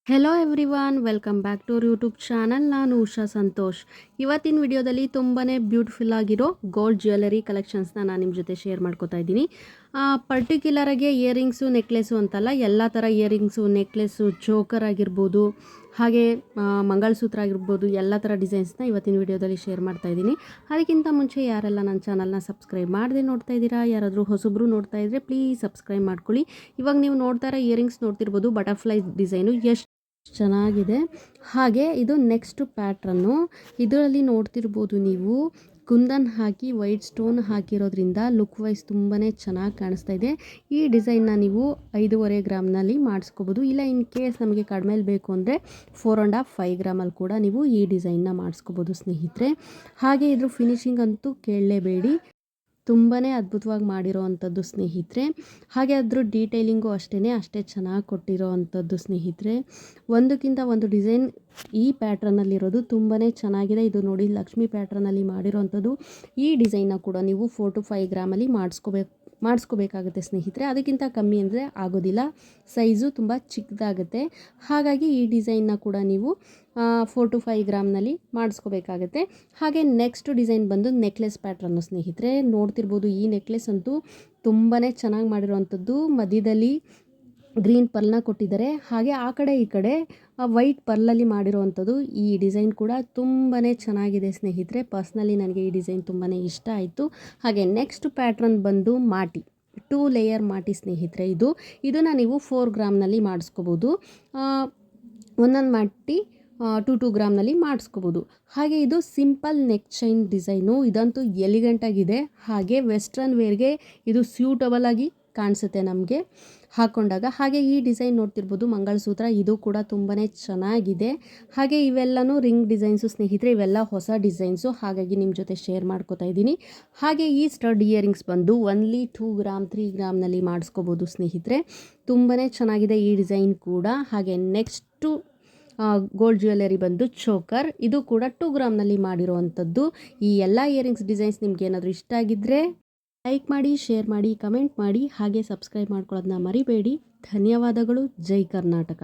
Hello everyone, welcome back to our YouTube channel. ನಾನು ಉಷಾ ಸಂತೋಷ್. ಇವತ್ತಿನ ವಿಡಿಯೋದಲ್ಲಿ ತುಂಬಾ ಬ್ಯೂಟಿಫುಲ್ ಆಗಿರೋ ಗೋಲ್ಡ್ ಜ್ಯುವೆಲರಿ ಕಲೆಕ್ಷನ್ಸ್ನ ನಾನು ನಿಮ್ಮ ಜೊತೆ ಶೇರ್ ಮಾಡ್ಕೋತಾ ಇದ್ದೀನಿ. ಪರ್ಟಿಕ್ಯುಲರಾಗಿ ಇಯರಿಂಗ್ಸು, ನೆಕ್ಲೆಸ್ಸು ಅಂತಲ್ಲ, ಎಲ್ಲ ಥರ ಇಯರಿಂಗ್ಸು, ನೆಕ್ಲೆಸ್ಸು, ಚೋಕರ್ ಆಗಿರ್ಬೋದು, ಹಾಗೆ ಮಂಗಲಸೂತ್ರ ಆಗಿರ್ಬೋದು, ಎಲ್ಲ ಥರ ಡಿಸೈನ್ಸ್ನ ಇವತ್ತಿನ ವಿಡಿಯೋದಲ್ಲಿ ಶೇರ್ ಮಾಡ್ತಾ ಇದ್ದೀನಿ. ಅದಕ್ಕಿಂತ ಮುಂಚೆ ಯಾರೆಲ್ಲ ನನ್ನ ಚಾನಲ್ನ ಸಬ್ಸ್ಕ್ರೈಬ್ ಮಾಡದೆ ನೋಡ್ತಾ ಇದ್ದೀರಾ, ಯಾರಾದರೂ ಹೊಸಬ್ರು ನೋಡ್ತಾ ಇದ್ದರೆ ಪ್ಲೀಸ್ ಸಬ್ಸ್ಕ್ರೈಬ್ ಮಾಡ್ಕೊಳ್ಳಿ. ಇವಾಗ ನೀವು ನೋಡ್ತಾ ಇರೋ ಇಯರಿಂಗ್ಸ್ ನೋಡ್ತಿರ್ಬೋದು, ಬಟರ್ಫ್ಲೈ ಡಿಸೈನು ಎಷ್ಟು ಚೆನ್ನಾಗಿದೆ. ಹಾಗೆ ಇದು ನೆಕ್ಸ್ಟ್ ಪ್ಯಾಟ್ರನ್ನು. ಇದರಲ್ಲಿ ನೋಡ್ತಿರ್ಬೋದು ನೀವು, ಕುಂದನ್ ಹಾಕಿ ವೈಟ್ ಸ್ಟೋನ್ ಹಾಕಿರೋದ್ರಿಂದ ಲುಕ್ ವೈಸ್ ತುಂಬಾ ಚೆನ್ನಾಗಿ ಕಾಣಿಸ್ತಾ ಇದೆ. ಈ ಡಿಸೈನ್ನ ನೀವು 5.5 ಗ್ರಾಮ್ನಲ್ಲಿ ಮಾಡಿಸ್ಕೋಬೋದು. ಇಲ್ಲ ಇನ್ ಕೇಸ್ ನಮಗೆ ಕಡಿಮೆಲಿ ಬೇಕು ಅಂದರೆ 4.5 ಗ್ರಾಮಲ್ಲಿ ಕೂಡ ನೀವು ಈ ಡಿಸೈನ್ನ ಮಾಡಿಸ್ಕೋಬೋದು ಸ್ನೇಹಿತರೆ. ಹಾಗೆ ಇದ್ರ ಫಿನಿಶಿಂಗ್ ಅಂತೂ ಕೇಳಲೇಬೇಡಿ, ತುಂಬಾ ಅದ್ಭುತವಾಗಿ ಮಾಡಿರೋ ಅಂಥದ್ದು ಸ್ನೇಹಿತರೆ. ಹಾಗೆ ಅದ್ರ ಡೀಟೇಲಿಂಗು ಅಷ್ಟೇ ಚೆನ್ನಾಗಿ ಕೊಟ್ಟಿರೋ ಅಂಥದ್ದು ಸ್ನೇಹಿತರೆ. ಒಂದಕ್ಕಿಂತ ಒಂದು ಡಿಸೈನ್ ಈ ಪ್ಯಾಟ್ರನ್ನಲ್ಲಿರೋದು ತುಂಬಾ ಚೆನ್ನಾಗಿದೆ. ಇದು ನೋಡಿ, ಲಕ್ಷ್ಮಿ ಪ್ಯಾಟ್ರನಲ್ಲಿ ಮಾಡಿರೋ ಅಂಥದ್ದು. ಈ ಡಿಸೈನ್ನ ಕೂಡ ನೀವು 4 to 5 ಗ್ರಾಮಲ್ಲಿ ಮಾಡಿಸ್ಕೋಬೇಕಾಗುತ್ತೆ ಸ್ನೇಹಿತರೆ. ಅದಕ್ಕಿಂತ ಕಮ್ಮಿ ಅಂದರೆ ಆಗೋದಿಲ್ಲ, ಸೈಜು ತುಂಬ ಚಿಕ್ಕದಾಗುತ್ತೆ. ಹಾಗಾಗಿ ಈ ಡಿಸೈನ್ನ ಕೂಡ ನೀವು 4 to 5 ಗ್ರಾಮ್ನಲ್ಲಿ ಮಾಡಿಸ್ಕೋಬೇಕಾಗುತ್ತೆ. ಹಾಗೆ ನೆಕ್ಸ್ಟ್ ಡಿಸೈನ್ ಬಂದು ನೆಕ್ಲೆಸ್ ಪ್ಯಾಟ್ರನ್ನು ಸ್ನೇಹಿತರೆ. ನೋಡ್ತಿರ್ಬೋದು, ಈ ನೆಕ್ಲೆಸ್ ಅಂತೂ ತುಂಬಾ ಚೆನ್ನಾಗಿ ಮಾಡಿರೋವಂಥದ್ದು. ಮಧ್ಯದಲ್ಲಿ ಗ್ರೀನ್ ಪರ್ಲ್ನ ಕೊಟ್ಟಿದ್ದಾರೆ, ಹಾಗೆ ಆ ಕಡೆ ಈ ಕಡೆ ವೈಟ್ ಪರ್ಲಲ್ಲಿ ಮಾಡಿರೋವಂಥದ್ದು. ಈ ಡಿಸೈನ್ ಕೂಡ ತುಂಬಾ ಚೆನ್ನಾಗಿದೆ ಸ್ನೇಹಿತರೆ. ಪರ್ಸ್ನಲಿ ನನಗೆ ಈ ಡಿಸೈನ್ ತುಂಬಾ ಇಷ್ಟ ಆಯಿತು. ಹಾಗೆ ನೆಕ್ಸ್ಟ್ ಪ್ಯಾಟ್ರನ್ ಬಂದು ಮಾಟಿ, 2 ಲೇಯರ್ ಮಾಟಿ ಸ್ನೇಹಿತರೆ. ಇದನ್ನು ನೀವು 4 ಗ್ರಾಮ್ನಲ್ಲಿ ಮಾಡಿಸ್ಕೋಬೋದು. ಒಂದೊಂದು ಮಾಟಿ 2 ಗ್ರಾಮ್ನಲ್ಲಿ ಮಾಡಿಸ್ಕೋಬೋದು. ಹಾಗೆ ಇದು ಸಿಂಪಲ್ ನೆಕ್ ಚೈನ್ ಡಿಸೈನು. ಇದಂತೂ ಎಲಿಗೆಂಟಾಗಿದೆ. ಹಾಗೆ ವೆಸ್ಟ್ರನ್ ವೇರ್ಗೆ ಇದು ಸ್ಯೂಟಬಲ್ ಆಗಿ ಕಾಣಿಸುತ್ತೆ ನಮಗೆ ಹಾಕ್ಕೊಂಡಾಗ. ಹಾಗೆ ಈ ಡಿಸೈನ್ ನೋಡ್ತಿರ್ಬೋದು, ಮಂಗಲಸೂತ್ರ. ಇದು ಕೂಡ ತುಂಬಾ ಚೆನ್ನಾಗಿದೆ. ಹಾಗೆ ಇವೆಲ್ಲನೂ ರಿಂಗ್ ಡಿಸೈನ್ಸು ಸ್ನೇಹಿತರೆ. ಇವೆಲ್ಲ ಹೊಸ ಡಿಸೈನ್ಸು, ಹಾಗಾಗಿ ನಿಮ್ಮ ಜೊತೆ ಶೇರ್ ಮಾಡ್ಕೋತಾ ಇದ್ದೀನಿ. ಹಾಗೆ ಈ ಸ್ಟಡ್ ಇಯರಿಂಗ್ಸ್ ಬಂದು ಓನ್ಲಿ 2 ಗ್ರಾಮ್ 3 ಗ್ರಾಮ್ನಲ್ಲಿ ಮಾಡಿಸ್ಕೋಬೋದು ಸ್ನೇಹಿತರೆ. ತುಂಬಾ ಚೆನ್ನಾಗಿದೆ ಈ ಡಿಸೈನ್ ಕೂಡ. ಹಾಗೆ ನೆಕ್ಸ್ಟು ಗೋಲ್ಡ್ ಜ್ಯುವೆಲರಿ ಬಂದು ಚೋಕರ್. ಇದು ಕೂಡ 2 ಗ್ರಾಮ್ನಲ್ಲಿ ಮಾಡಿರೋವಂಥದ್ದು. ಈ ಎಲ್ಲ ಇಯರಿಂಗ್ಸ್ ಡಿಸೈನ್ಸ್ ನಿಮ್ಗೆ ಏನಾದರೂ ಇಷ್ಟ ಆಗಿದ್ದರೆ ಲೈಕ್ ಮಾಡಿ, ಶೇರ್ ಮಾಡಿ, ಕಮೆಂಟ್ ಮಾಡಿ, ಹಾಗೆ ಸಬ್ಸ್ಕ್ರೈಬ್ ಮಾಡ್ಕೊಳ್ಳೋದನ್ನ ಮರಿಬೇಡಿ. ಧನ್ಯವಾದಗಳು. ಜೈ ಕರ್ನಾಟಕ.